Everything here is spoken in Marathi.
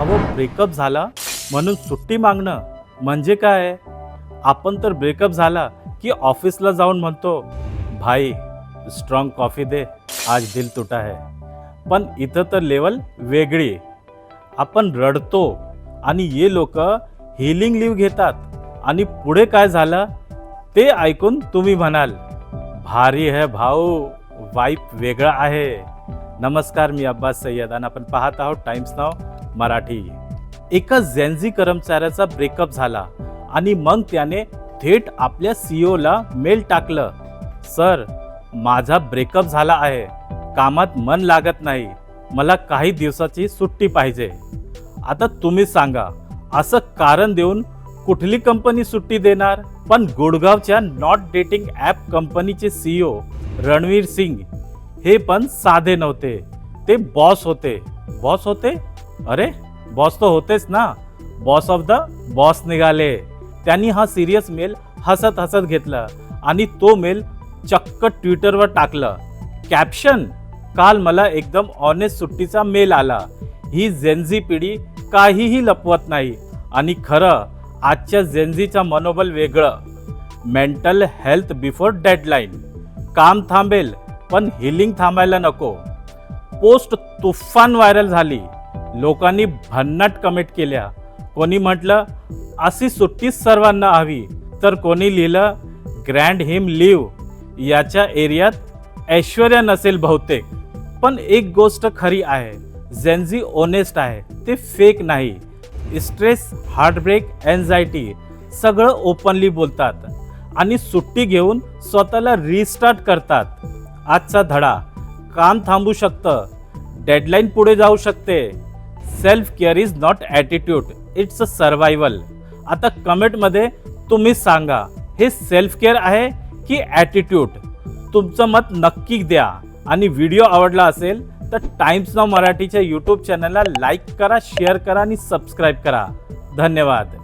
अहो ब्रेकअप झाला म्हणून सुट्टी मागणं म्हणजे काय? आपण तर ब्रेकअप झाला की ऑफिसला जाऊन म्हणतो, भाई स्ट्रॉंग कॉफी दे, आज दिल टूटा है. पण इथं तर लेवल वेगळी. आपण रडतो आणि हे लोक हिलिंग लीव घेतात आणि पुढे काय झालं ते ऐकून तुम्ही म्हणाल, भारी है भाऊ, वाईफ वेगळा आहे. नमस्कार, मी अब्बास सय्यद आणि आपण पाहत आहोत टाइम्स नाव मराठी. एका जेनझी कर्मचाऱ्याचा ब्रेकअप झाला आणि मग त्याने थेट आपल्या सीईओला मेल टाकलं, सर माझा ब्रेकअप झाला आहे, कामात मन लागत नाही, मला काही दिवसाची सुट्टी पाहिजे. आता तुम्ही सांगा, असं कारण देऊन कुठली कंपनी सुट्टी देणार? पण गुडगावच्या नॉट डेटिंग ॲप कंपनीचे सीईओ रणवीर सिंग हे पण साधे नव्हते, ते बॉस होते. बॉस होते? अरे बॉस तो होतेच ना, बॉस ऑफ द बॉस निघाले. त्यांनी हा सिरियस मेल हसत हसत घेतला आणि तो मेल चक्क ट्विटरवर टाकलं. कॅप्शन, काल मला एकदम ऑनेस्ट सुट्टीचा मेल आला. ही जेनझी पिढी काहीही लपवत नाही आणि खरं आजच्या जेनझीचा मनोबल वेगळं. Mental health before deadline. काम थांबेल पण हिलिंग थांबायला नको. पोस्ट तुफान व्हायरल झाली. लोकांनी भन्नाट कमेंट केल्या. कोणी म्हटलं अशी सुट्टी सर्वांना हवी, तर कोणी लिहिलं ग्रँड हिम लिव्ह, याच्या एरियात ऐश्वर्या नसेल बहुतेक. पण एक गोष्ट खरी आहे, जेनझी ओनेस्ट आहे, ते फेक नाही. स्ट्रेस, हार्टब्रेक, एन्झायटी सगळं ओपनली बोलतात आणि सुट्टी घेऊन स्वतःला रिस्टार्ट करतात. आजचा धडा, काम थांबू शकतं, डेडलाईन पुढे जाऊ शकते. Self care is not attitude, it's a survival. आता कमेंटमध्ये तुम्ही सांगा, हे सेल्फ केअर आहे की ॲटिट्यूड? तुमचं मत नक्की द्या. आणि व्हिडिओ आवडला असेल तर टाइम्स नाव मराठीच्या यूट्यूब चॅनलला लाईक करा, शेअर करा आणि सबस्क्राईब करा. धन्यवाद.